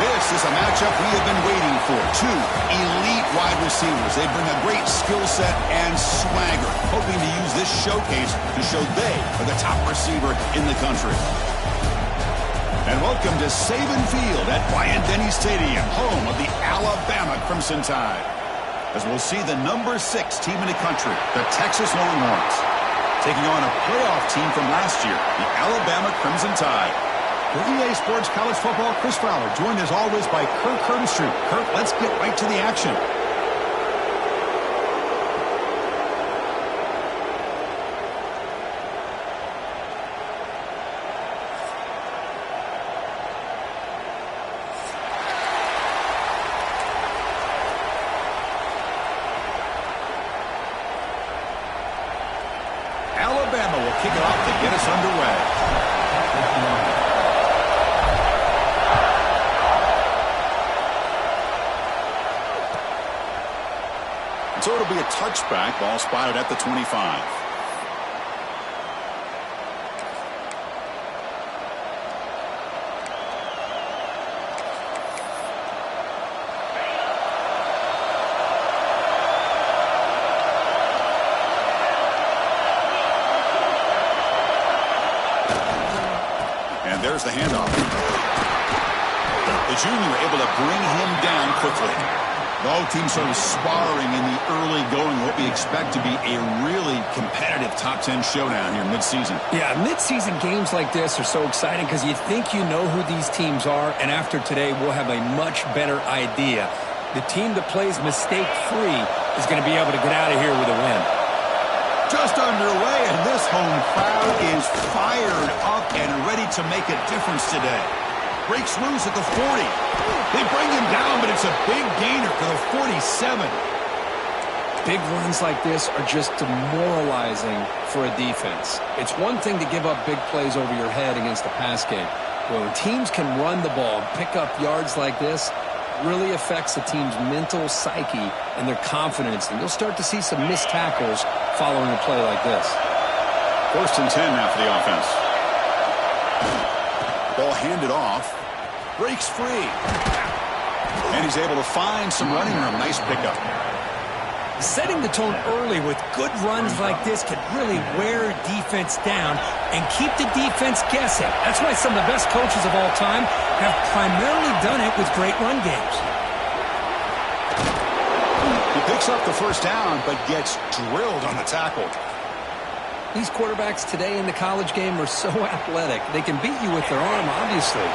This is a matchup we have been waiting for. Two elite wide receivers. They bring a great skill set and swagger, hoping to use this showcase to show they are the top receiver in the country. And welcome to Saban Field at Bryant-Denny Stadium, home of the Alabama Crimson Tide. As we'll see the number 6 team in the country, the Texas Longhorns, taking on a playoff team from last year, the Alabama Crimson Tide. For EA Sports College Football, Chris Fowler, joined as always by Kirk Herbstreit. Kirk, let's get right to the action. Alabama will kick it off to get us underway. So it'll be a touchback, ball spotted at the 25. And there's the handoff. The junior able to bring him down quickly. Both teams sort of sparring in the early going, what we expect to be a really competitive top 10 showdown here mid-season. Yeah, mid-season games like this are so exciting because you think you know who these teams are, and after today we'll have a much better idea. The team that plays mistake-free is going to be able to get out of here with a win. Just underway, and this home crowd is fired up and ready to make a difference today. Breaks loose at the 40. They bring him down, but it's a big gainer to the 47. Big runs like this are just demoralizing for a defense. It's one thing to give up big plays over your head against the pass game. But when teams can run the ball and pick up yards like this, it really affects the team's mental psyche and their confidence. And you'll start to see some missed tackles following a play like this. 1st and 10 now for the offense. Ball handed off. Breaks free. And he's able to find some running room. Nice pickup. Setting the tone early with good runs like this can really wear defense down and keep the defense guessing. That's why some of the best coaches of all time have primarily done it with great run games. He picks up the 1st down, but gets drilled on the tackle. These quarterbacks today in the college game are so athletic. They can beat you with their arm, obviously.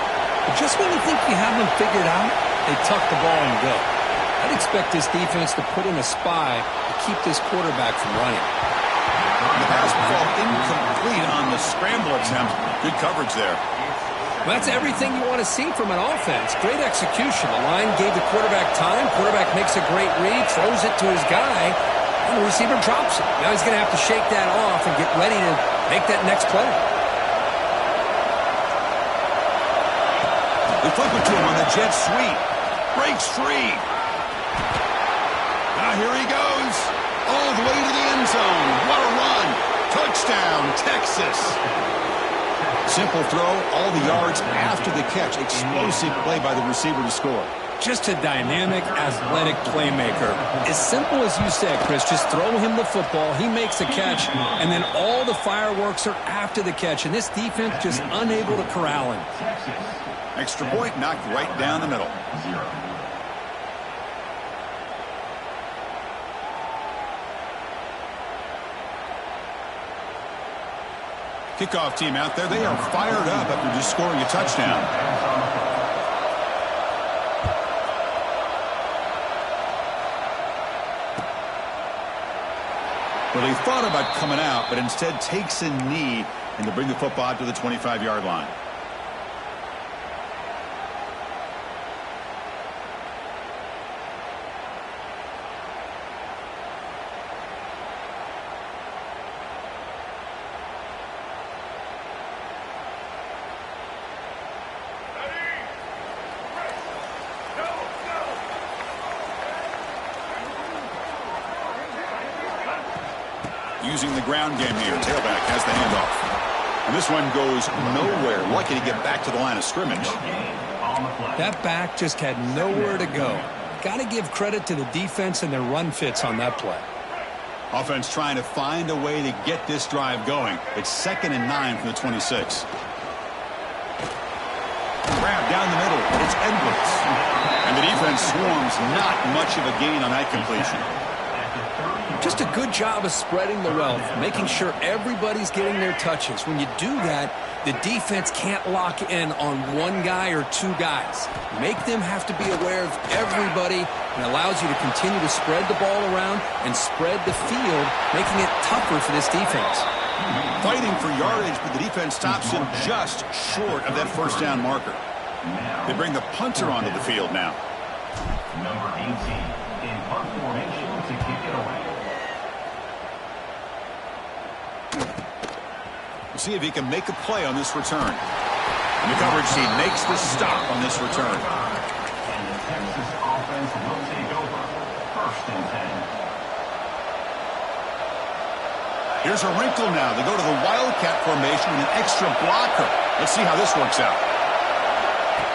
But just when you think you have them figured out, they tuck the ball and go. I'd expect this defense to put in a spy to keep this quarterback from running. The pass ball incomplete on the scramble attempt. Good coverage there. Well, that's everything you want to see from an offense. Great execution. The line gave the quarterback time. Quarterback makes a great read, throws it to his guy, and the receiver drops it. Now he's going to have to shake that off and get ready to make that next play. They flip it to him on the jet sweep. Breaks free. Now here he goes. All the way to the end zone. What a run. Touchdown, Texas. Simple throw, all the yards after the catch. Explosive play by the receiver to score. Just a dynamic, athletic playmaker. As simple as you said, Chris, just throw him the football, he makes a catch, and then all the fireworks are after the catch, and this defense just unable to corral him. Extra point knocked right down the middle. Kickoff team out there, they are fired up after just scoring a touchdown. Well, he thought about coming out, but instead takes a knee and to bring the football out to the 25-yard line. Using the ground game here. Tailback has the handoff. And this one goes nowhere. Lucky to get back to the line of scrimmage. That back just had nowhere to go. Got to give credit to the defense and their run fits on that play. Offense trying to find a way to get this drive going. It's 2nd and 9 from the 26. Grab down the middle. It's Edwards. And the defense swarms. Not much of a gain on that completion. Just a good job of spreading the wealth, making sure everybody's getting their touches. When you do that, the defense can't lock in on one guy or two guys. Make them have to be aware of everybody, and allows you to continue to spread the ball around and spread the field, making it tougher for this defense. Fighting for yardage, but the defense stops him just short of that first down marker. They bring the punter onto the field now. Number 18 in punt formation to kick it away. We'll see if he can make a play on this return. In the coverage, he makes the stop on this return. And the Texas offense will take over. 1st and 10. Here's a wrinkle now. They go to the Wildcat formation with an extra blocker. Let's see how this works out.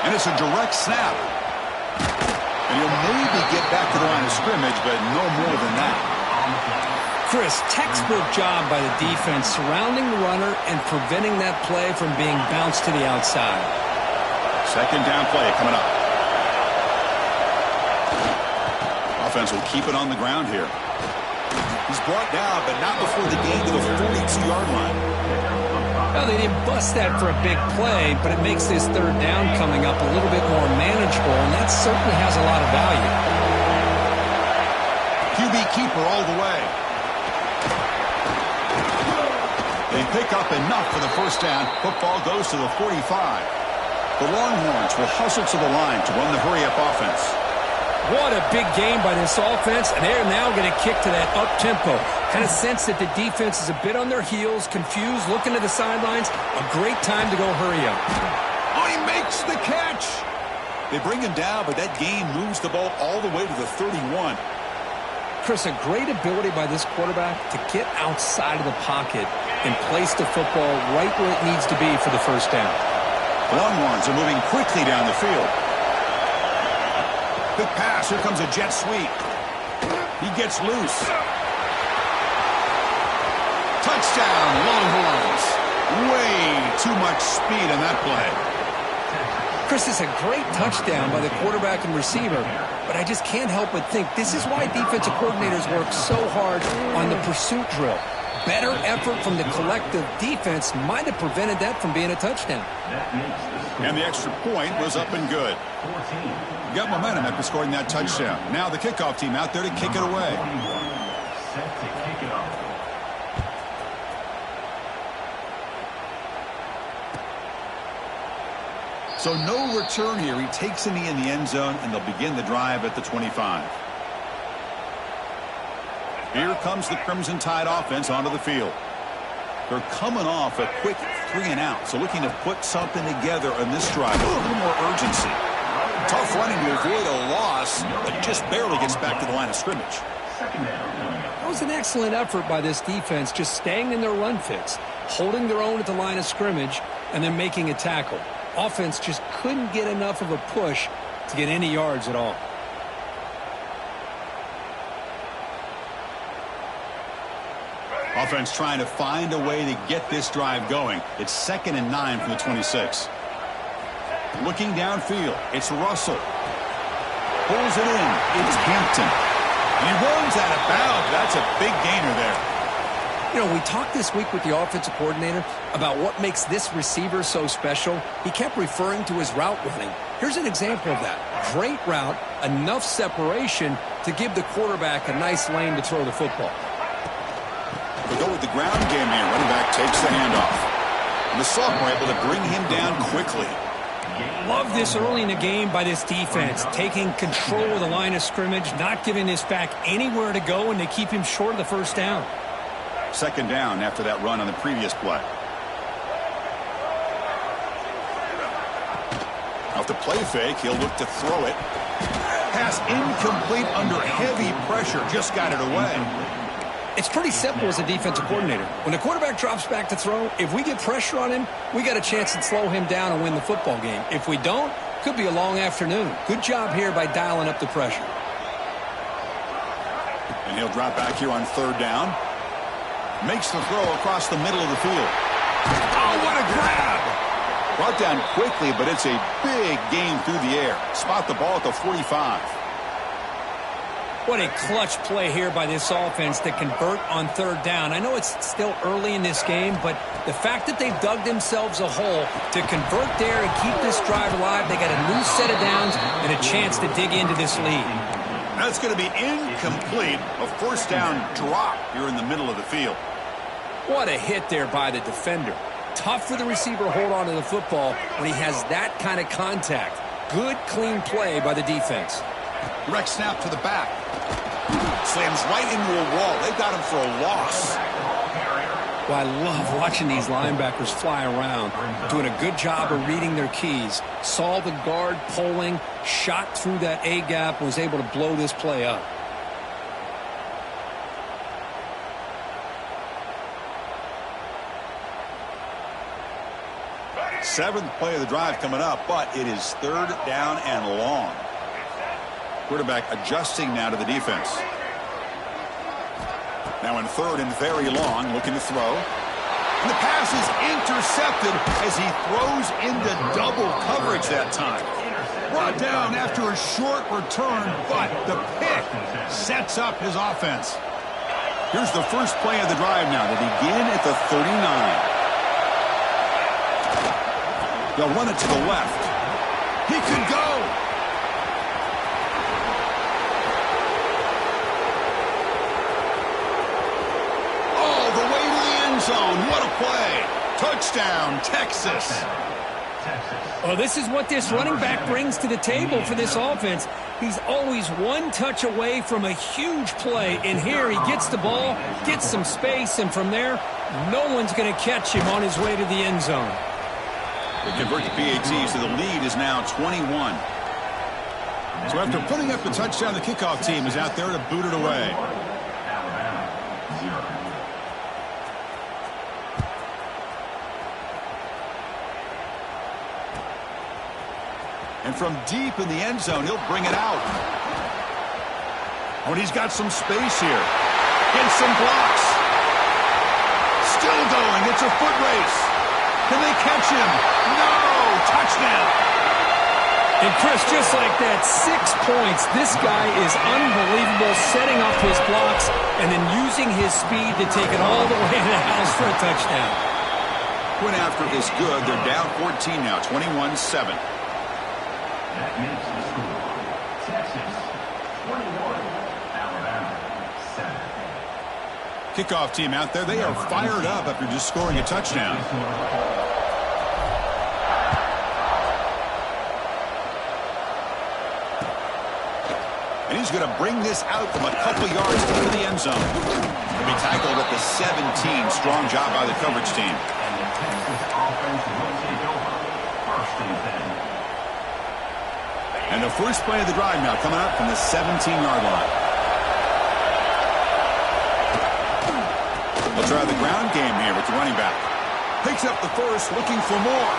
And it's a direct snap. And he'll maybe get back to the line of scrimmage, but no more than that. Chris, textbook job by the defense surrounding the runner and preventing that play from being bounced to the outside. 2nd down play coming up. Offense will keep it on the ground here. He's brought down, but not before the gain to the 42-yard line. Well, they didn't bust that for a big play, but it makes this 3rd down coming up a little bit more manageable, and that certainly has a lot of value. QB keeper all the way. They pick up enough for the 1st down. Football goes to the 45. The Longhorns will hustle to the line to run the hurry-up offense. What a big game by this offense, and they're now going to kick to that up-tempo. Kind of sense that the defense is a bit on their heels, confused, looking to the sidelines. A great time to go hurry up. Oh, he makes the catch. They bring him down, but that gain moves the ball all the way to the 31. Chris, a great ability by this quarterback to get outside of the pocket and place the football right where it needs to be for the 1st down. The Longhorns are moving quickly down the field. Quick pass. Here comes a jet sweep. He gets loose. Touchdown, Longhorns. Way too much speed on that play. Chris, it's a great touchdown by the quarterback and receiver, but I just can't help but think this is why defensive coordinators work so hard on the pursuit drill. Better effort from the collective defense might have prevented that from being a touchdown. And the extra point was up and good. Got momentum after scoring that touchdown. Now the kickoff team out there to kick it away. Set to kick it off. So no return here. He takes a knee in the end zone, and they'll begin the drive at the 25. Here comes the Crimson Tide offense onto the field. They're coming off a quick 3-and-out, so looking to put something together on this drive. A little more urgency. Tough running to avoid a loss, but just barely gets back to the line of scrimmage. That was an excellent effort by this defense, just staying in their run fits, holding their own at the line of scrimmage, and then making a tackle. Offense just couldn't get enough of a push to get any yards at all. Offense trying to find a way to get this drive going. It's 2nd and 9 from the 26. Looking downfield, it's Russell. Pulls it in. It's Hampton. And he runs out of bounds. That's a big gainer there. You know, we talked this week with the offensive coordinator about what makes this receiver so special. He kept referring to his route running. Here's an example of that. Great route, enough separation to give the quarterback a nice lane to throw the football. They go with the ground game here. Running back takes the handoff. And the sophomore able to bring him down quickly. Love this early in the game by this defense, taking control of the line of scrimmage, not giving this back anywhere to go, and they keep him short of the 1st down. 2nd down after that run on the previous play. Off the play fake, he'll look to throw it. Pass incomplete under heavy pressure. Just got it away. It's pretty simple as a defensive coordinator. When the quarterback drops back to throw, if we get pressure on him, we got a chance to slow him down and win the football game. If we don't, Could be a long afternoon. Good job here by dialing up the pressure. And he'll drop back here on 3rd down. Makes the throw across the middle of the field. Oh, what a grab! Brought down quickly, but it's a big gain through the air. Spot the ball at the 45. What a clutch play here by this offense to convert on 3rd down. I know it's still early in this game, but the fact that they've dug themselves a hole to convert there and keep this drive alive, they got a new set of downs and a chance to dig into this lead. That's going to be incomplete. A 1st down drop here in the middle of the field. What a hit there by the defender. Tough for the receiver to hold on to the football when he has that kind of contact. Good, clean play by the defense. Direct snap to the back. Slams right into a wall. They got him for a loss. Well, I love watching these linebackers fly around, doing a good job of reading their keys. Saw the guard pulling, shot through that A-gap, was able to blow this play up. Seventh play of the drive coming up, but it is 3rd down and long. Quarterback adjusting now to the defense. Now in 3rd and very long, looking to throw. And the pass is intercepted as he throws into double coverage that time. Brought down after a short return, but the pick sets up his offense. Here's the first play of the drive now. They begin at the 39. They'll run it to the left. He could go. All the way to the end zone. What a play. Touchdown, Texas. Well, this is what this running back brings to the table for this offense. He's always one touch away from a huge play. And here he gets the ball, gets some space, and from there, no one's going to catch him on his way to the end zone. They convert to PAT, so the lead is now 21. So after putting up a touchdown, the kickoff team is out there to boot it away. And from deep in the end zone, he'll bring it out. Oh, and he's got some space here. Gets some blocks. Still going. It's a foot race. Can they catch him? No! Touchdown! And Chris, just like that, 6 points. This guy is unbelievable, setting up his blocks and then using his speed to take it all the way to the house for a touchdown. Went after is good. They're down 14 now, 21-7. That makes the score. Texas 21, Alabama 7. Kickoff team out there. They are fired up after just scoring a touchdown. And he's going to bring this out from a couple yards into the end zone. He'll be tackled at the 17. Strong job by the coverage team. And the Texas offense will take over. 1st and 10. And the first play of the drive now coming up from the 17-yard line. They'll try the ground game here with the running back. Picks up the first, looking for more.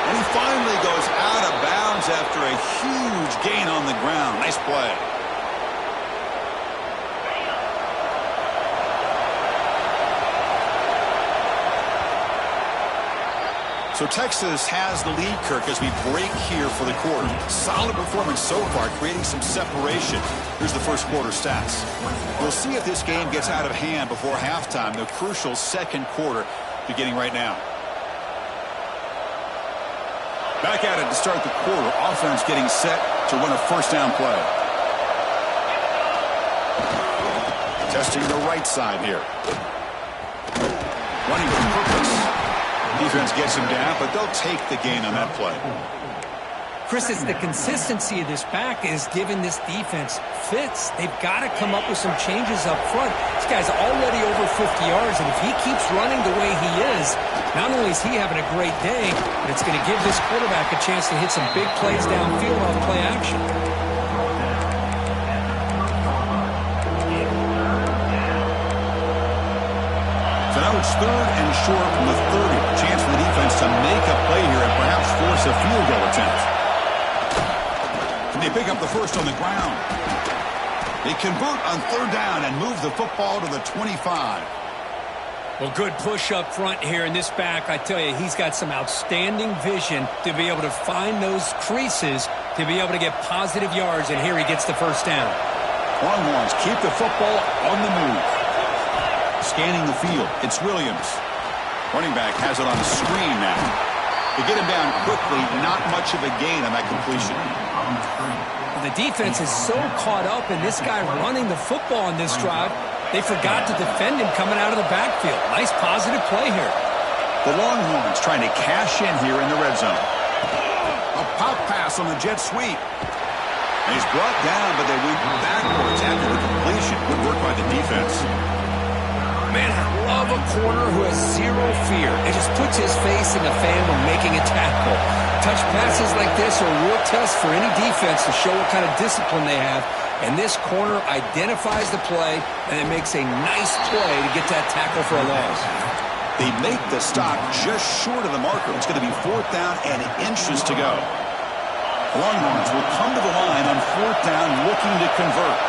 And he finally goes out of bounds after a huge gain on the ground. Nice play. So Texas has the lead, Kirk, as we break here for the quarter. Solid performance so far, creating some separation. Here's the first quarter stats. We'll see if this game gets out of hand before halftime, the crucial second quarter beginning right now. Back at it to start the quarter. Offense getting set to run a first down play. Testing the right side here. Running with purpose. Defense gets him down, but they'll take the gain on that play. Chris, it's the consistency of this back is giving this defense fits. They've got to come up with some changes up front. This guy's already over 50 yards, and if he keeps running the way he is, not only is he having a great day, but it's going to give this quarterback a chance to hit some big plays downfield off play action. So now it's 3rd and short from the 30. Chance for the defense to make a play here and perhaps force a field goal attempt. Can they pick up the first on the ground? They convert on third down and move the football to the 25. Well, good push up front here in this back. I tell you, he's got some outstanding vision to be able to find those creases, to be able to get positive yards, and here he gets the first down. Longhorns keep the football on the move. Scanning the field, it's Williams. Running back has it on the screen now. They get him down quickly, not much of a gain on that completion. The defense is so caught up in this guy running the football on this drive, they forgot to defend him coming out of the backfield. Nice positive play here. The Longhorns trying to cash in here in the red zone. A pop pass on the jet sweep. And he's brought down, but they went backwards after the completion. Good work by the defense. Man, I love a corner who has zero fear and just puts his face in the fan when making a tackle. Touch passes like this are a real test for any defense to show what kind of discipline they have. And this corner identifies the play, and it makes a nice play to get that tackle for a loss. They make the stop just short of the marker. It's going to be fourth down and inches to go. Longhorns will come to the line on fourth down looking to convert.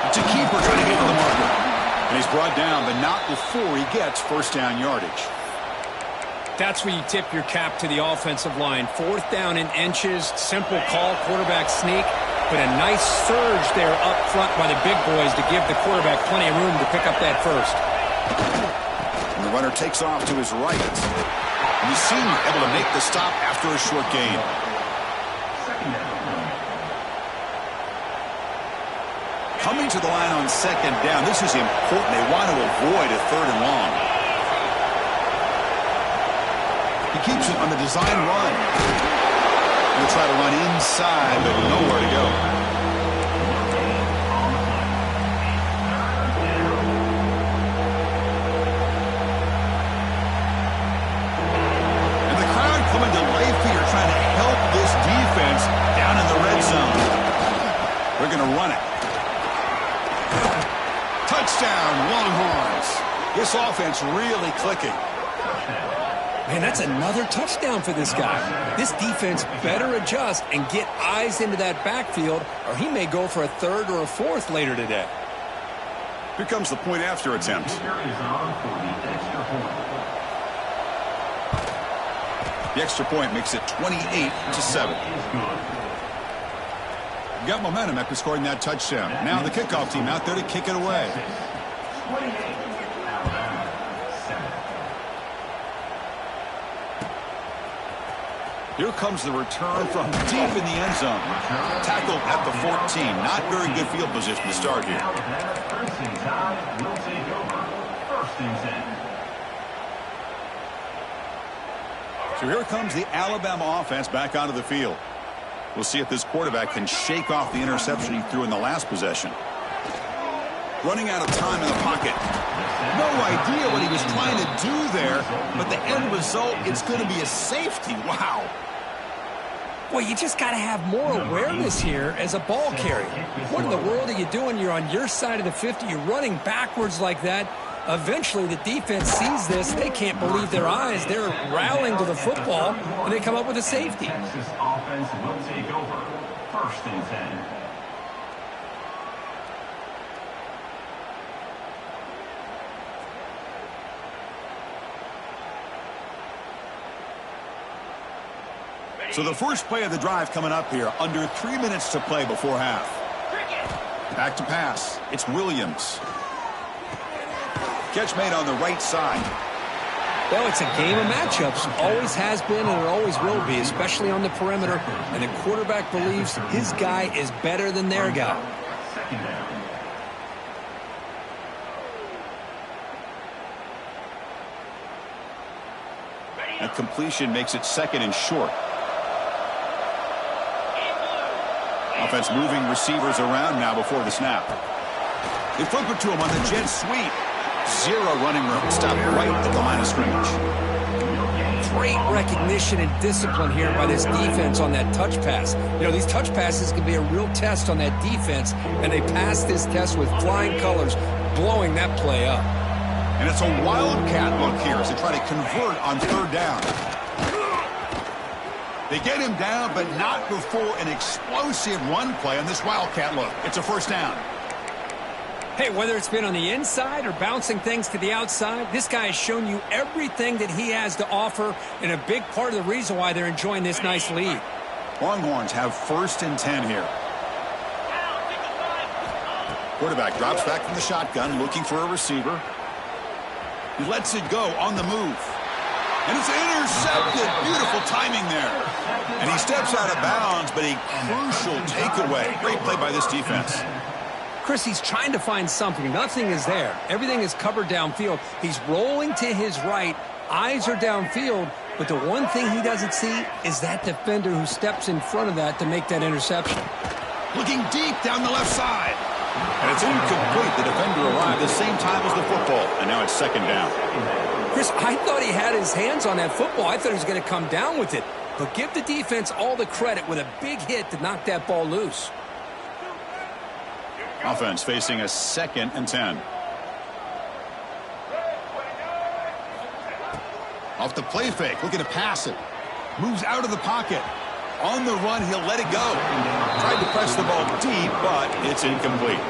It's a keeper trying to get to the marker. And he's brought down, but not before he gets first down yardage. That's where you tip your cap to the offensive line. Fourth down in inches, simple call, quarterback sneak, but a nice surge there up front by the big boys to give the quarterback plenty of room to pick up that first. And the runner takes off to his right. And he's seen able to make the stop after a short gain. Coming to the line on second down, this is important. They want to avoid a third and long. He keeps it on the design run. He'll try to run inside, but nowhere to go. And the crowd coming to life here, trying to help this defense down in the red zone. They're going to run it. Touchdown, Longhorns. This offense really clicking. Man, that's another touchdown for this guy. This defense better adjust and get eyes into that backfield, or he may go for a third or a fourth later today. Here comes the point after attempt. The extra point makes it 28-7. Got momentum after scoring that touchdown. Now the kickoff team out there to kick it away. Here comes the return from deep in the end zone. Tackled at the 14. Not very good field position to start here. So here comes the Alabama offense back onto the field. We'll see if this quarterback can shake off the interception he threw in the last possession. Running out of time in the pocket. No idea what he was trying to do there, but the end result, it's going to be a safety. Wow. Well, you just got to have more awareness here as a ball carrier. What in the world are you doing? You're on your side of the 50. You're running backwards like that. Eventually, the defense sees this. They can't believe their eyes. They're rallying to the football, and they come up with a safety. Texas offense will take over. First and 10. So the first play of the drive coming up here. Under 3 minutes to play before half. Back to pass. It's Williams. Catch made on the right side. Well, it's a game of matchups. Always has been and it always will be, especially on the perimeter. And the quarterback believes his guy is better than their guy. That completion makes it second and short. Offense moving receivers around now before the snap. They flip it to him on the jet sweep. Zero running room. Stopped right at the line of scrimmage. great recognition and discipline here by this defense on that touch pass. You know, these touch passes can be a real test on that defense, and they passed this test with flying colors, blowing that play up. And it's a wildcat look here as they try to convert on third down. They get him down, but not before an explosive run play on this wildcat look. It's a first down. Hey, whether it's been on the inside or bouncing things to the outside, this guy has shown you everything that he has to offer, and a big part of the reason why they're enjoying this nice lead. Longhorns have 1st and 10 here. Quarterback drops back from the shotgun, looking for a receiver. He lets it go on the move. And it's intercepted. Beautiful timing there. And he steps out of bounds, but a crucial takeaway. Great play by this defense. Chris, he's trying to find something. Nothing is there. Everything is covered downfield. He's rolling to his right. Eyes are downfield. But the one thing he doesn't see is that defender who steps in front of that to make that interception. Looking deep down the left side. And it's incomplete. The defender arrived the same time as the football. And now it's 2nd down. Chris, I thought he had his hands on that football. I thought he was going to come down with it. But give the defense all the credit with a big hit to knock that ball loose. Offense facing a 2nd and 10. Off the play fake, looking to pass it. Moves out of the pocket. On the run, he'll let it go. Tried to press the ball deep, but it's incomplete.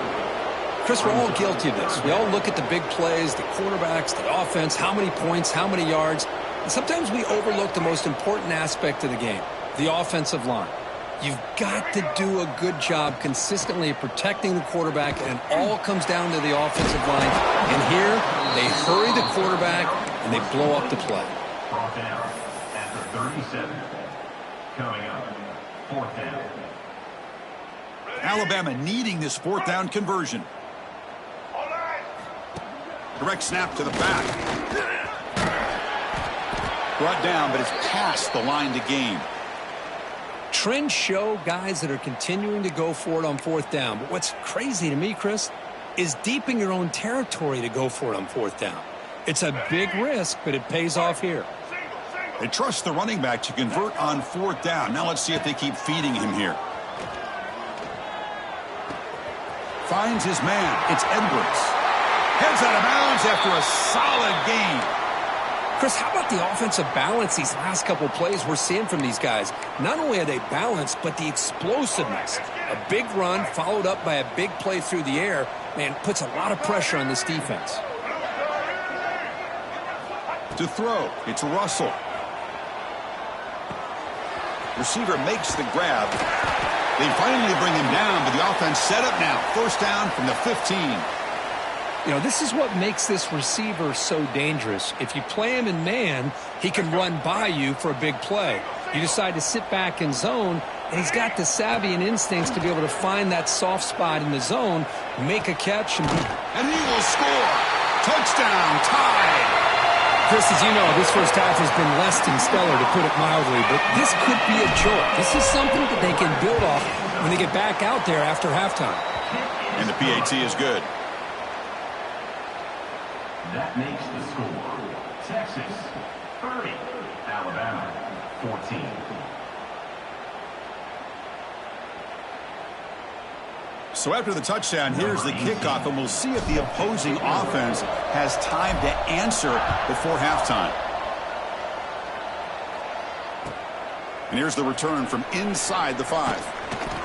Chris, we're all guilty of this. We all look at the big plays, the quarterbacks, the offense, how many points, how many yards. And sometimes we overlook the most important aspect of the game, the offensive line. You've got to do a good job consistently protecting the quarterback, and it all comes down to the offensive line. And here, they hurry the quarterback, and they blow up the play. Brought down after 37. Coming up, 4th down. Alabama needing this 4th down conversion. Direct snap to the back. Brought down, but it's past the line to gain. Trends show guys that are continuing to go for it on 4th down. But what's crazy to me, Chris, is deep in your own territory to go for it on 4th down. It's a big risk, but it pays off here. They trust the running back to convert on 4th down. Now let's see if they keep feeding him here. Finds his man. It's Edwards. Heads out of bounds after a solid gain. Chris, how about the offensive balance these last couple plays we're seeing from these guys? Not only are they balanced, but the explosiveness. A big run followed up by a big play through the air, man, puts a lot of pressure on this defense. To throw, it's Russell. Receiver makes the grab. They finally bring him down, but the offense set up now. 1st down from the 15. You know, this is what makes this receiver so dangerous. If you play him in man, he can run by you for a big play. You decide to sit back in zone, and he's got the savvy and instincts to be able to find that soft spot in the zone, make a catch, and he will score. Touchdown, tied. Chris, as you know, this first half has been less than stellar, to put it mildly, but this could be a jolt. This is something that they can build off when they get back out there after halftime. And the PAT is good. That makes the score. Texas, 30. Alabama, 14. So after the touchdown, here's the kickoff, and we'll see if the opposing offense has time to answer before halftime. And here's the return from inside the 5.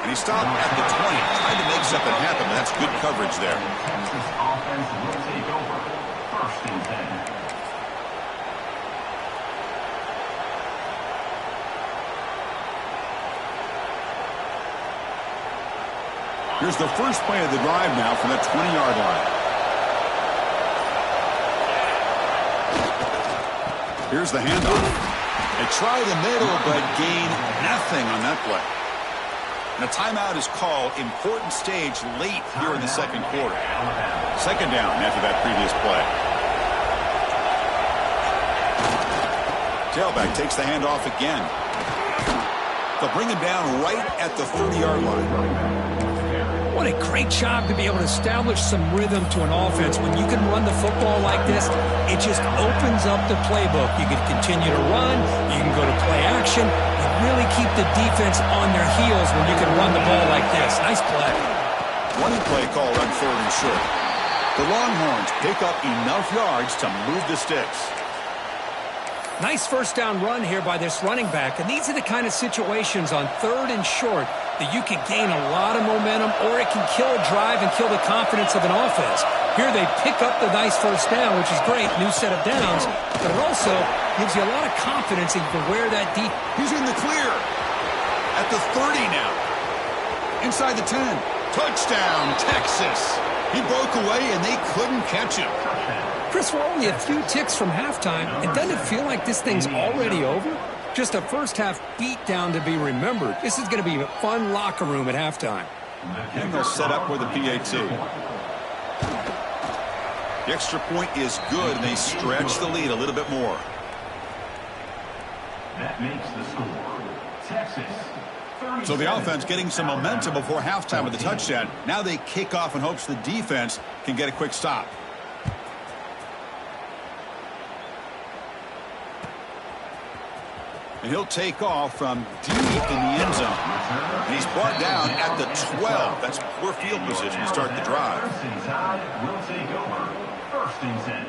And he stopped at the 20, trying to make something happen, but that's good coverage there. Texas offense will take over. 1st and 10. Here's the first play of the drive now from the 20-yard line. Here's the handoff. They try the middle, but gain nothing on that play. And a timeout is called. Important stage late here in the 2nd quarter. 2nd down after that previous play. Tailback takes the handoff again. They'll bring him down right at the 30-yard line. One What a great job to be able to establish some rhythm to an offense. When you can run the football like this, it just opens up the playbook. You can continue to run. You can go to play action. You really keep the defense on their heels when you can run the ball like this. Nice play. One play call on 3rd and short. The Longhorns pick up enough yards to move the sticks. Nice first down run here by this running back. And these are the kind of situations on 3rd and short that you can gain a lot of momentum, or it can kill a drive and kill the confidence of an offense. Here they pick up the nice first down, which is great, new set of downs, but it also gives you a lot of confidence that you can wear that deep. He's in the clear. At the 30 now. Inside the 10. Touchdown, Texas. He broke away and they couldn't catch him. Chris, we're only a few ticks from halftime, and doesn't it feel like this thing's already over? Just a first-half beatdown to be remembered. This is going to be a fun locker room at halftime. And they'll set up with a PAT. The extra point is good, and they stretch the lead a little bit more. That makes the score Texas. So the offense getting some momentum before halftime with the touchdown. Now they kick off in hopes the defense can get a quick stop. And he'll take off from deep in the end zone. And he's brought down at the 12. That's poor field position to start the drive. First and 10 will take over. First and 10.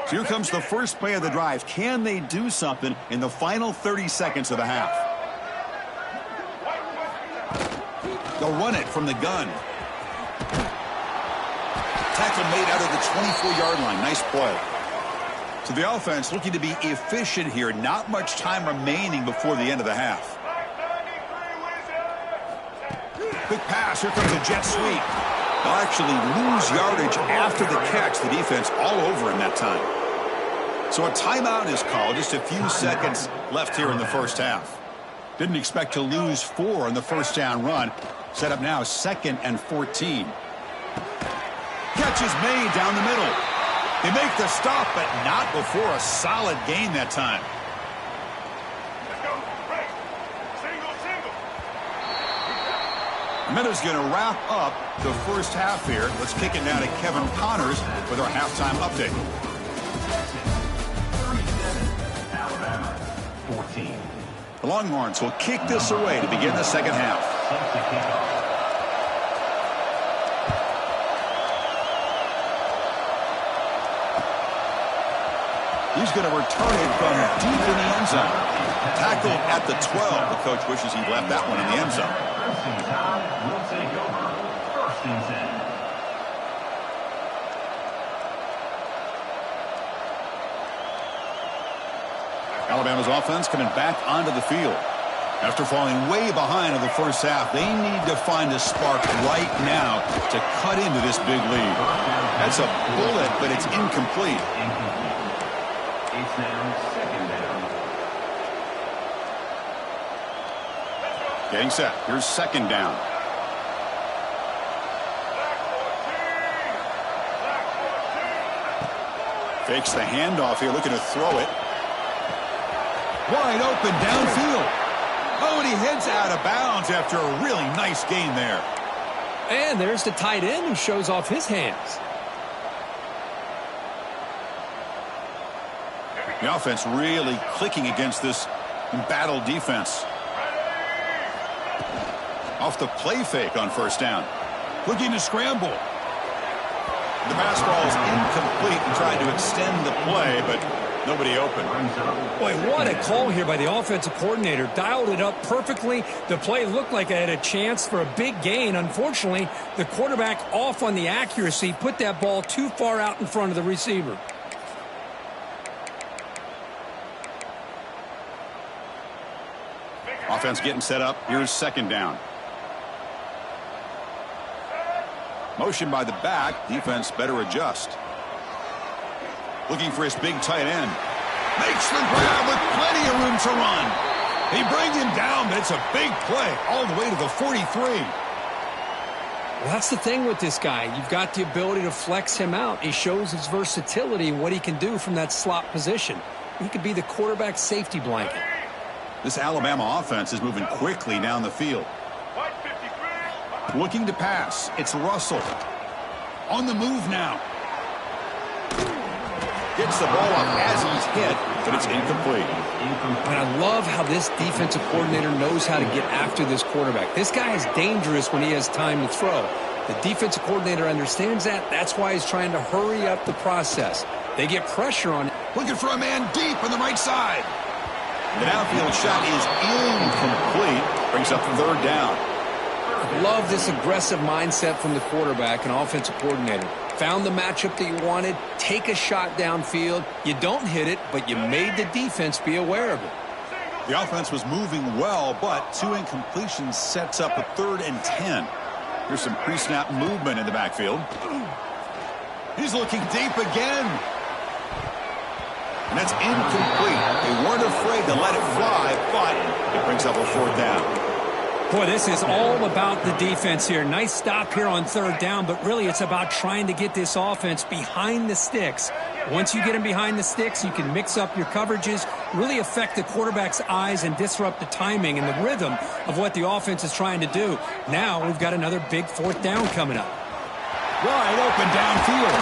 So here comes the first play of the drive. Can they do something in the final 30 seconds of the half? They'll run it from the gun. Tackle made out of the 24-yard line. Nice play. So the offense looking to be efficient here. Not much time remaining before the end of the half. Quick pass. Here comes a jet sweep. They'll actually lose yardage after the catch. The defense all over in that time. So a timeout is called. Just a few seconds left here in the first half. Didn't expect to lose 4 on the first down run. Set up now 2nd and 14. Catch is made down the middle. They make the stop, but not before a solid gain that time. The minute's going to wrap up the first half here. Let's kick it now to Kevin Connors with our halftime update. 37, Alabama, 14. The Longhorns will kick this away to begin the second half. Set to kick off. He's going to return it from deep in the end zone. Tackled at the 12. The coach wishes he left that one in the end zone. First and 10 will take over. First and 10. Alabama's offense coming back onto the field. After falling way behind in the first half, they need to find a spark right now to cut into this big lead. That's a bullet, but it's incomplete. It's now second down. Getting set. Here's second down. Fakes the handoff here, looking to throw it. Wide open downfield. Oh, and he heads out of bounds after a really nice gain there. And there's the tight end who shows off his hands. The offense really clicking against this embattled defense. Off the play fake on first down. Looking to scramble. The pass ball is incomplete and tried to extend the play, but nobody open. Boy, what a call here by the offensive coordinator. Dialed it up perfectly. The play looked like it had a chance for a big gain. Unfortunately, the quarterback off on the accuracy, put that ball too far out in front of the receiver. Offense getting set up. Here's second down. Motion by the back. Defense better adjust. Looking for his big tight end. Makes the grab with plenty of room to run. They bring him down, but it's a big play all the way to the 43. Well, that's the thing with this guy. You've got the ability to flex him out. He shows his versatility and what he can do from that slot position. He could be the quarterback safety blanket. This Alabama offense is moving quickly down the field. Looking to pass. It's Russell. On the move now. Gets the ball up as he's hit, but it's incomplete. And I love how this defensive coordinator knows how to get after this quarterback. This guy is dangerous when he has time to throw. The defensive coordinator understands that. That's why he's trying to hurry up the process. They get pressure on it. Looking for a man deep on the right side. The downfield shot is incomplete. Brings up third down. Love this aggressive mindset from the quarterback and offensive coordinator. Found the matchup that you wanted. Take a shot downfield. You don't hit it, but you made the defense be aware of it. The offense was moving well, but 2 incompletions sets up a 3rd and 10. Here's some pre-snap movement in the backfield. He's looking deep again. And that's incomplete. They weren't afraid to let it fly, but it brings up a 4th down. Boy, this is all about the defense here. Nice stop here on 3rd down, but really it's about trying to get this offense behind the sticks. Once you get them behind the sticks, you can mix up your coverages, really affect the quarterback's eyes and disrupt the timing and the rhythm of what the offense is trying to do. Now we've got another big 4th down coming up. Wide open downfield.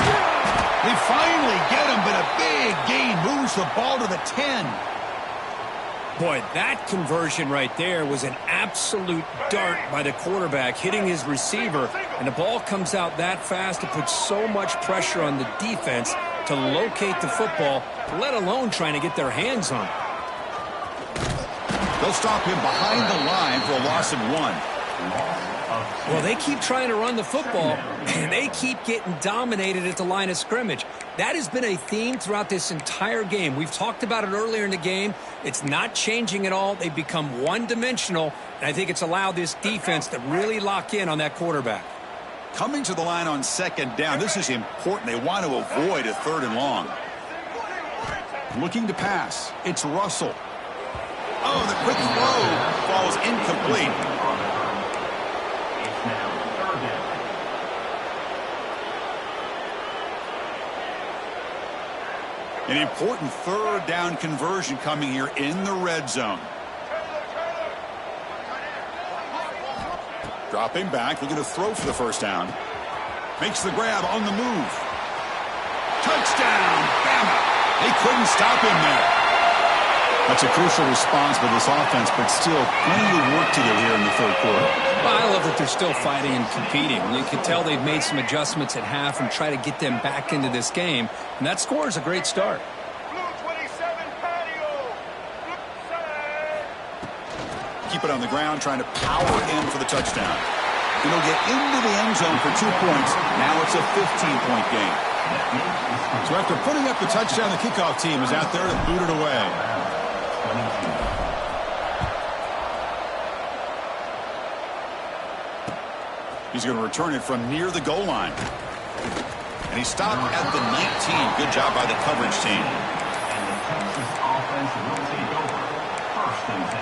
They finally get him, but a big gain moves the ball to the 10. Boy, that conversion right there was an absolute dart by the quarterback, hitting his receiver, and the ball comes out that fast. It puts so much pressure on the defense to locate the football, let alone trying to get their hands on it. They'll stop him behind the line for a loss of 1. Well, they keep trying to run the football, and they keep getting dominated at the line of scrimmage. That has been a theme throughout this entire game. We've talked about it earlier in the game. It's not changing at all. They've become one-dimensional, and I think it's allowed this defense to really lock in on that quarterback. Coming to the line on 2nd down, this is important. They want to avoid a 3rd and long. Looking to pass. It's Russell. Oh, the quick throw falls incomplete. An important 3rd down conversion coming here in the red zone. Dropping back, looking to throw for the 1st down. Makes the grab on the move. Touchdown, Bama. They couldn't stop him there. That's a crucial response by this offense, but still plenty of work to do here in the 3rd quarter. Well, I love that they're still fighting and competing. You can tell they've made some adjustments at half and try to get them back into this game. And that score is a great start. Keep it on the ground, trying to power in for the touchdown. And he'll get into the end zone for 2 points. Now it's a 15-point game. So after putting up the touchdown, the kickoff team is out there to boot it away. He's going to return it from near the goal line. And he stopped at the 19. Good job by the coverage team. And the Texas offense will take over. 1st and 10.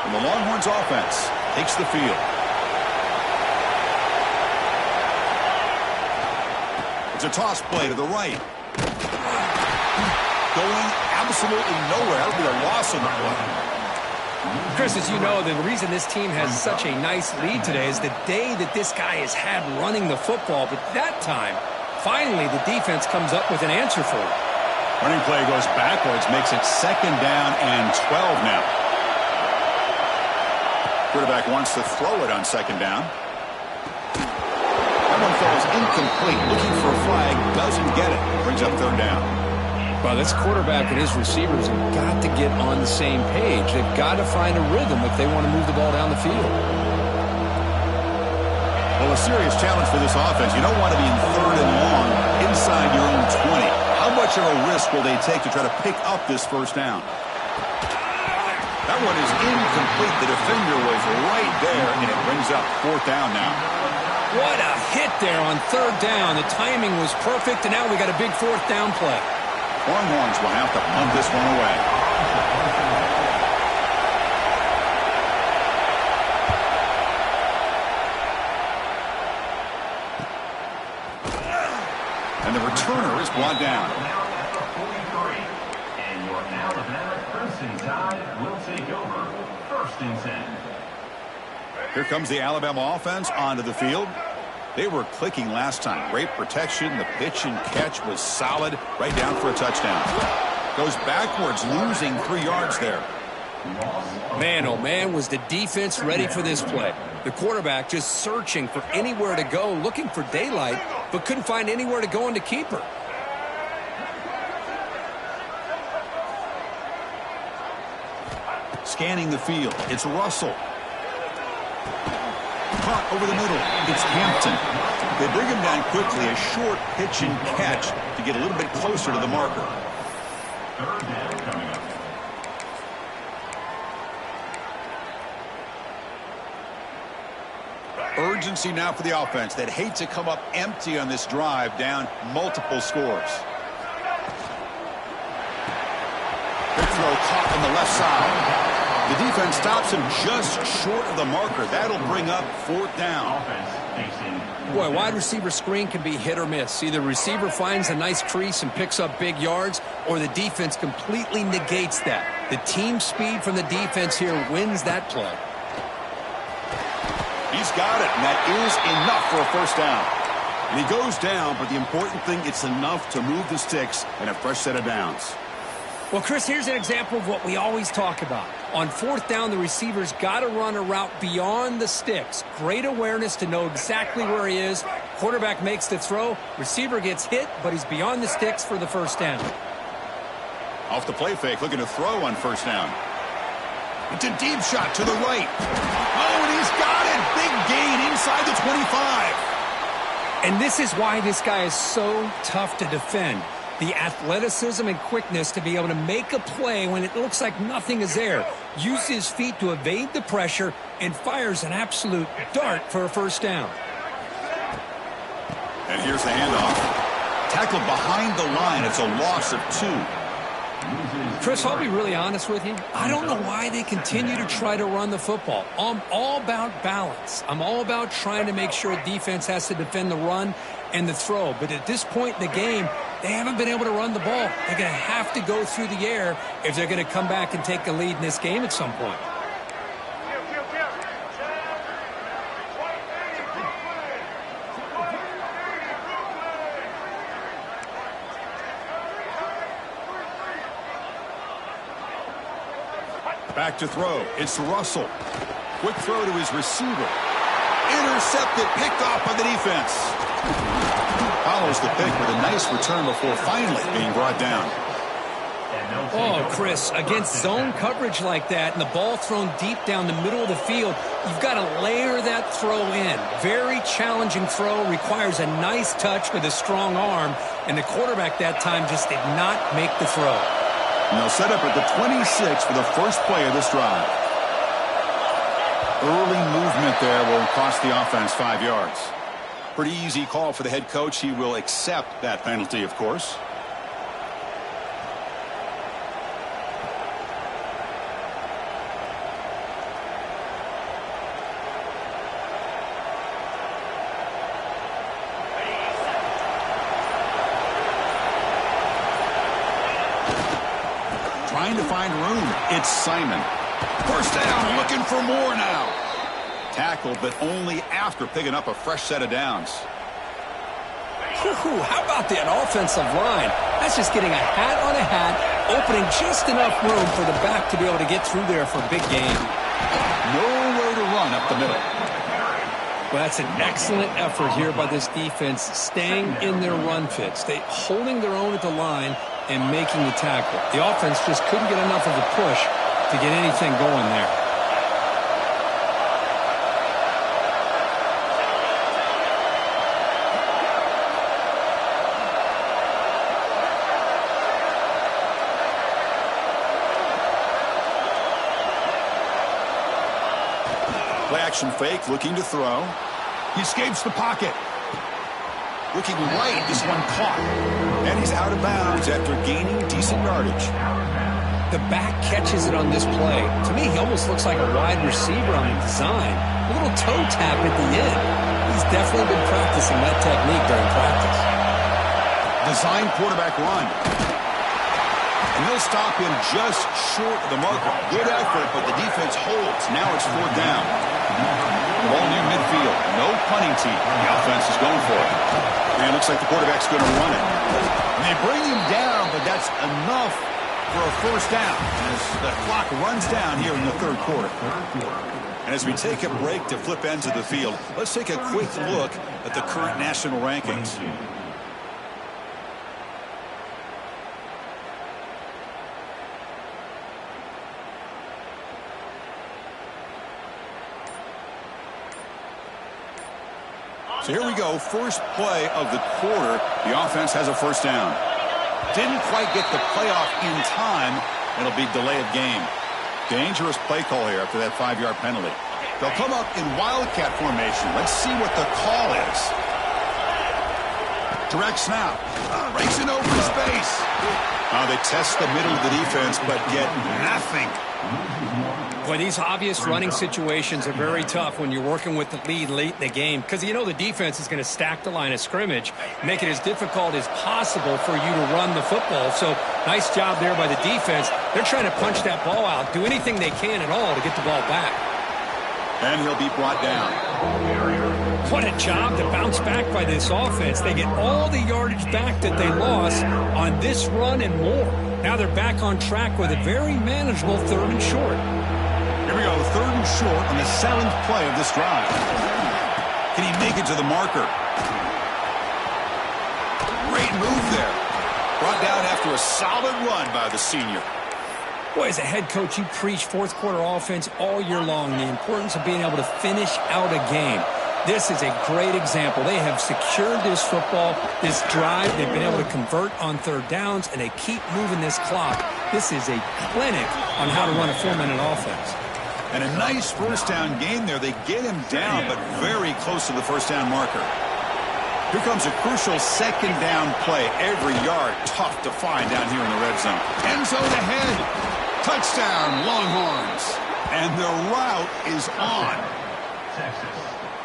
And the Longhorns offense takes the field. It's a toss play to the right. Going absolutely nowhere. That'll be a loss on the play. Chris, as you know, the reason this team has such a nice lead today is the day that this guy has had running the football. But that time, finally, the defense comes up with an answer for it. Running play goes backwards, makes it 2nd down and 12 now. Quarterback wants to throw it on 2nd down. That one falls incomplete. Looking for a flag, doesn't get it. Brings up 3rd down. Well, this quarterback and his receivers have got to get on the same page. They've got to find a rhythm if they want to move the ball down the field. Well, a serious challenge for this offense. You don't want to be in 3rd and long inside your own 20. How much of a risk will they take to try to pick up this 1st down? That one is incomplete. The defender was right there, and it brings up 4th down now. What a hit there on 3rd down. The timing was perfect, and now we got a big 4th down play. Longhorns will have to punt this one away. And the returner is brought down. Now at the 43. And your Alabama Crimson Tide will take over 1st and 10. Here comes the Alabama offense onto the field. They were clicking last time. Great protection. The pitch and catch was solid. Right down for a touchdown. Goes backwards, losing 3 yards there. Man, oh man, was the defense ready for this play. The quarterback just searching for anywhere to go, looking for daylight, but couldn't find anywhere to go in the keeper. Scanning the field. It's Russell. Caught over the middle. It's Hampton. They bring him down quickly. A short pitch and catch to get a little bit closer to the marker. 3rd down coming up. Urgency now for the offense. They'd hate to come up empty on this drive, down multiple scores. Big throw caught on the left side. The defense stops him just short of the marker. That'll bring up 4th down. Offense facing. Boy, wide receiver screen can be hit or miss. Either receiver finds a nice crease and picks up big yards, or the defense completely negates that. The team speed from the defense here wins that play. He's got it, and that is enough for a 1st down. And he goes down, but the important thing, it's enough to move the sticks and a fresh set of downs. Well, Chris, here's an example of what we always talk about. On 4th down, the receiver's got to run a route beyond the sticks. Great awareness to know exactly where he is. Quarterback makes the throw. Receiver gets hit, but he's beyond the sticks for the 1st down. Off the play fake, looking to throw on 1st down. It's a deep shot to the right. Oh, and he's got it. Big gain inside the 25. And this is why this guy is so tough to defend. The athleticism and quickness to be able to make a play when it looks like nothing is there. Uses his feet to evade the pressure and fires an absolute dart for a 1st down. And here's the handoff. Tackled behind the line. It's a loss of 2. Chris, I'll be really honest with you. I don't know why they continue to try to run the football. I'm all about balance. I'm all about trying to make sure defense has to defend the run and the throw. But at this point in the game, they haven't been able to run the ball. They're going to have to go through the air if they're going to come back and take a lead in this game at some point. Back to throw. It's Russell. Quick throw to his receiver. Intercepted, picked off by the defense. Follows the pick with a nice return before finally being brought down. Oh, Chris, against zone coverage like that and the ball thrown deep down the middle of the field, you've got to layer that throw in. Very challenging throw, requires a nice touch with a strong arm, and the quarterback that time just did not make the throw. And they'll set up at the 26 for the first play of this drive. Early movement there will cost the offense 5 yards. Pretty easy call for the head coach. He will accept that penalty, of course. Trying to find room. It's Simon. 1st down, looking for more now. Tackled, but only after picking up a fresh set of downs. Ooh, how about that offensive line? That's just getting a hat on a hat, opening just enough room for the back to be able to get through there for a big gain. Nowhere to run up the middle. Well, that's an excellent effort here by this defense, staying in their run fits. They holding their own at the line and making the tackle. The offense just couldn't get enough of a push to get anything going there. Play action fake, looking to throw. He escapes the pocket. Looking right, this one caught. And he's out of bounds after gaining decent yardage. The back catches it on this play. To me, he almost looks like a wide receiver on the design. A little toe tap at the end. He's definitely been practicing that technique during practice. Design quarterback run. And they'll stop him just short of the marker. Good effort, but the defense holds. Now it's 4th down. Ball near midfield. No punting team. The offense is going for it. And it looks like the quarterback's going to run it. And they bring him down, but that's enough for a 1st down as the clock runs down here in the 3rd quarter. And as we take a break to flip ends of the field, let's take a quick look at the current national rankings. So here we go, first play of the quarter. The offense has a 1st down. Didn't quite get the playoff in time. It'll be delay of game. Dangerous play call here after that 5-yard penalty. They'll come up in wildcat formation. Let's see what the call is. Direct snap. Breaks in open space. They test the middle of the defense, but get nothing. Boy, these obvious running situations are very tough when you're working with the lead late in the game because you know the defense is going to stack the line of scrimmage, make it as difficult as possible for you to run the football. So nice job there by the defense. They're trying to punch that ball out, do anything they can at all to get the ball back. And he'll be brought down. What a job to bounce back by this offense. They get all the yardage back that they lost on this run and more. Now they're back on track with a very manageable 3rd and short. Here we go, 3rd and short on the 7th play of this drive. Can he make it to the marker? Great move there. Brought down after a solid run by the senior. Boy, as a head coach, you preach 4th quarter offense all year long, the importance of being able to finish out a game. This is a great example. They have secured this football, this drive. They've been able to convert on 3rd downs, and they keep moving this clock. This is a clinic on how to run a 4-minute offense. And a nice 1st down game there. They get him down, but very close to the 1st down marker. Here comes a crucial 2nd down play. Every yard tough to find down here in the red zone. End zone ahead. Touchdown, Longhorns. And the route is on.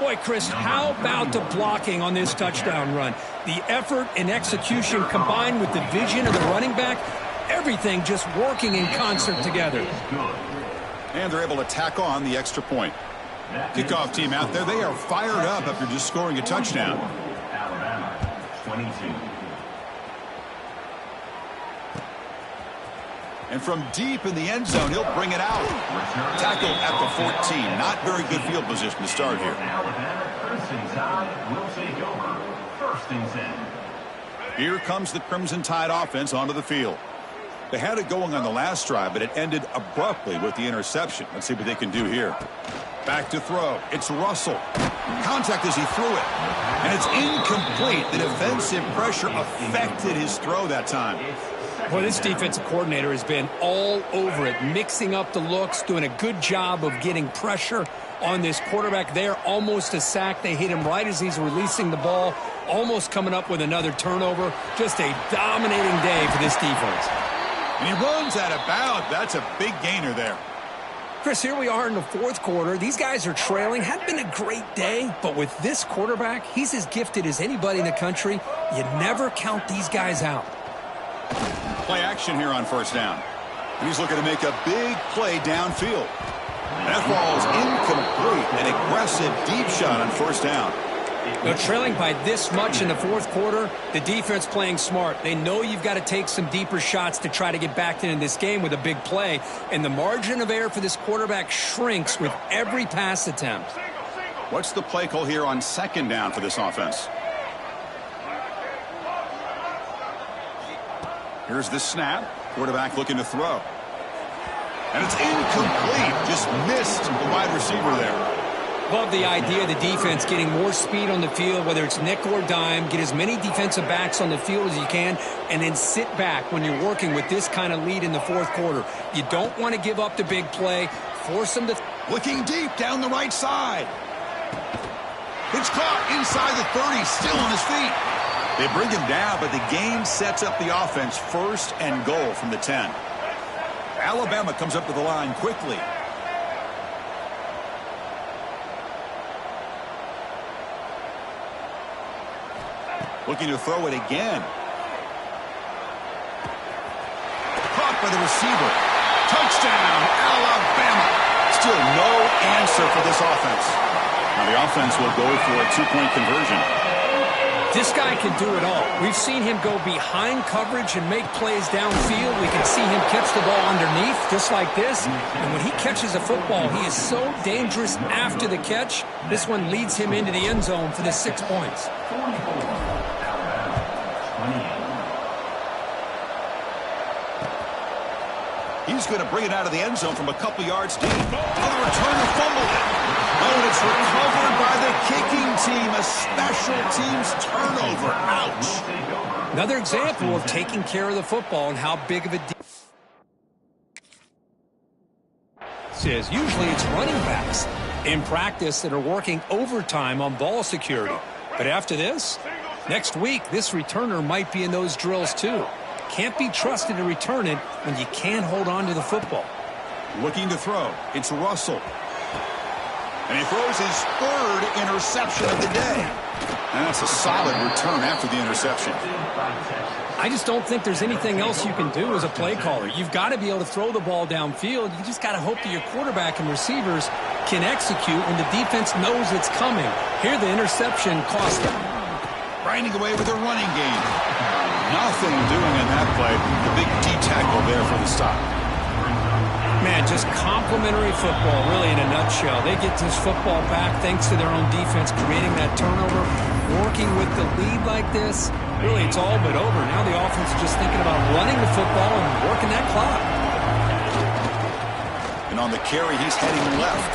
Boy, Chris, how about the blocking on this touchdown run? The effort and execution combined with the vision of the running back, everything just working in concert together. And they're able to tack on the extra point. Kickoff team out there, they are fired up after just scoring a touchdown. Alabama, 22. And from deep in the end zone, he'll bring it out. Tackle at the 14. Not very good field position to start here. Alabama Crimson Tide will take over 1st and 10. Here comes the Crimson Tide offense onto the field. They had it going on the last drive, but it ended abruptly with the interception. Let's see what they can do here. Back to throw. It's Russell. Contact as he threw it. And it's incomplete. The defensive pressure affected his throw that time. Boy, this defensive coordinator has been all over it, mixing up the looks, doing a good job of getting pressure on this quarterback there. Almost a sack. They hit him right as he's releasing the ball, almost coming up with another turnover. Just a dominating day for this defense. And he runs out of bounds. That's a big gainer there. Chris, here we are in the 4th quarter. These guys are trailing. Hadn't been a great day, but with this quarterback, he's as gifted as anybody in the country. You never count these guys out. Play action here on 1st down. And he's looking to make a big play downfield. That ball is incomplete. An aggressive deep shot on 1st down. They're trailing by this much in the 4th quarter. The defense playing smart. They know you've got to take some deeper shots to try to get back into this game with a big play. And the margin of error for this quarterback shrinks with every pass attempt. What's the play call here on 2nd down for this offense? Here's the snap. Quarterback looking to throw. And it's incomplete. Just missed the wide receiver there. Love the idea of the defense getting more speed on the field, whether it's nickel or dime. Get as many defensive backs on the field as you can, and then sit back when you're working with this kind of lead in the 4th quarter. You don't want to give up the big play. Force them to... Looking deep down the right side. It's caught inside the 30, still on his feet. They bring him down, but the gain sets up the offense 1st and goal from the 10. Alabama comes up to the line quickly. Looking to throw it again. by the receiver. Touchdown, Alabama. Still no answer for this offense. Now the offense will go for a two-point conversion. This guy can do it all. We've seen him go behind coverage and make plays downfield. We can see him catch the ball underneath, just like this. And when he catches a football, he is so dangerous after the catch. This one leads him into the end zone for the 6 points. He's going to bring it out of the end zone from a couple yards deep. For the return to fumble it. Oh, and it's recovered by the kicking team. A special teams turnover. Ouch. Another example of taking care of the football and how big of a deal this is. Usually it's running backs in practice that are working overtime on ball security. But after this, next week, this returner might be in those drills too. Can't be trusted to return it when you can't hold on to the football. Looking to throw. It's Russell. And he throws his third interception of the day. And that's a solid return after the interception. I just don't think there's anything else you can do as a play caller. You've got to be able to throw the ball downfield. You just got to hope that your quarterback and receivers can execute when the defense knows it's coming. Here the interception cost them. Grinding away with their running game. Nothing doing in that play. The big D tackle there for the stop. Man, just complimentary football, really, in a nutshell. They get this football back thanks to their own defense, creating that turnover, working with the lead like this. Really, it's all but over. Now the offense is just thinking about running the football and working that clock. And on the carry, he's heading left.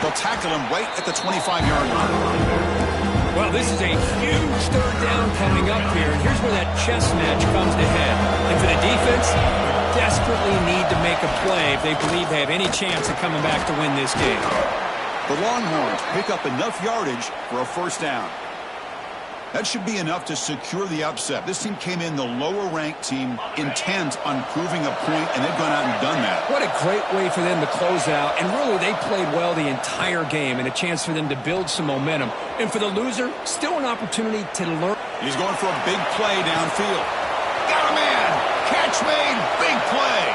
They'll tackle him right at the 25-yard line. Well, this is a huge third down coming up here, and here's where that chess match comes to head. And for the defense, they desperately need to make a play if they believe they have any chance of coming back to win this game. The Longhorns pick up enough yardage for a first down. That should be enough to secure the upset. This team came in the lower-ranked team intent on proving a point, and they've gone out and done that. What a great way for them to close out. And really, they played well the entire game and a chance for them to build some momentum. And for the loser, still an opportunity to learn. He's going for a big play downfield. Got a man. Catch made. Big play.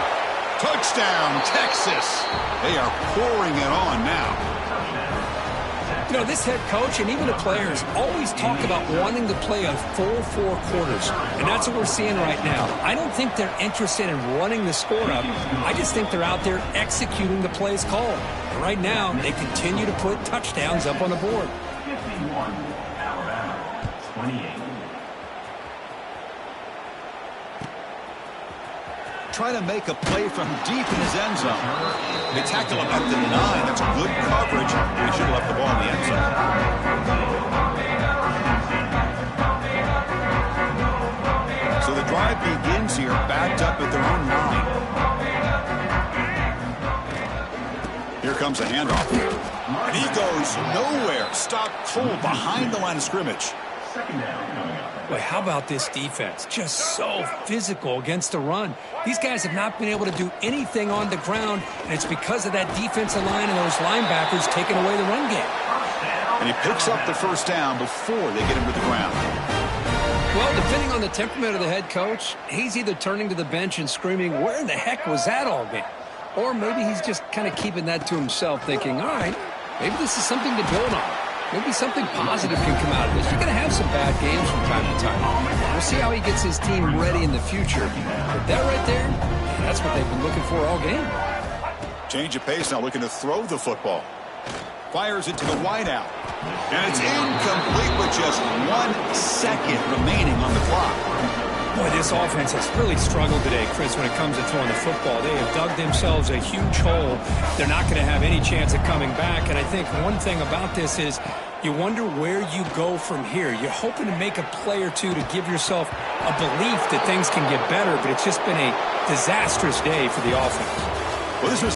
Touchdown, Texas. They are pouring it on now. You know, this head coach and even the players always talk about wanting to play a full 4 quarters, and that's what we're seeing right now. I don't think they're interested in running the score up. I just think they're out there executing the plays called. And right now, they continue to put touchdowns up on the board. 51, Alabama, 28. Trying to make a play from deep in his end zone. They tackle him at the 9. That's good coverage. He should have left the ball in the end zone. So the drive begins here, backed up at their own 9. Here comes a handoff. And he goes nowhere. Stopped cold behind the line of scrimmage. Second down coming up. Boy, how about this defense? Just so physical against the run. These guys have not been able to do anything on the ground, and it's because of that defensive line and those linebackers taking away the run game. And he picks up the first down before they get him to the ground. Well, depending on the temperament of the head coach, he's either turning to the bench and screaming, where in the heck was that all game? Or maybe he's just kind of keeping that to himself, thinking, all right, maybe this is something to build on. Maybe something positive can come out of this. You're going to have some bad games from time to time. We'll see how he gets his team ready in the future. But that right there, that's what they've been looking for all game. Change of pace now, looking to throw the football. Fires it to the wideout. And it's incomplete with just 1 second remaining on the clock. Boy, this offense has really struggled today, Chris, when it comes to throwing the football. They have dug themselves a huge hole. They're not going to have any chance of coming back. And I think one thing about this is you wonder where you go from here. You're hoping to make a play or two to give yourself a belief that things can get better, but it's just been a disastrous day for the offense. Well, this was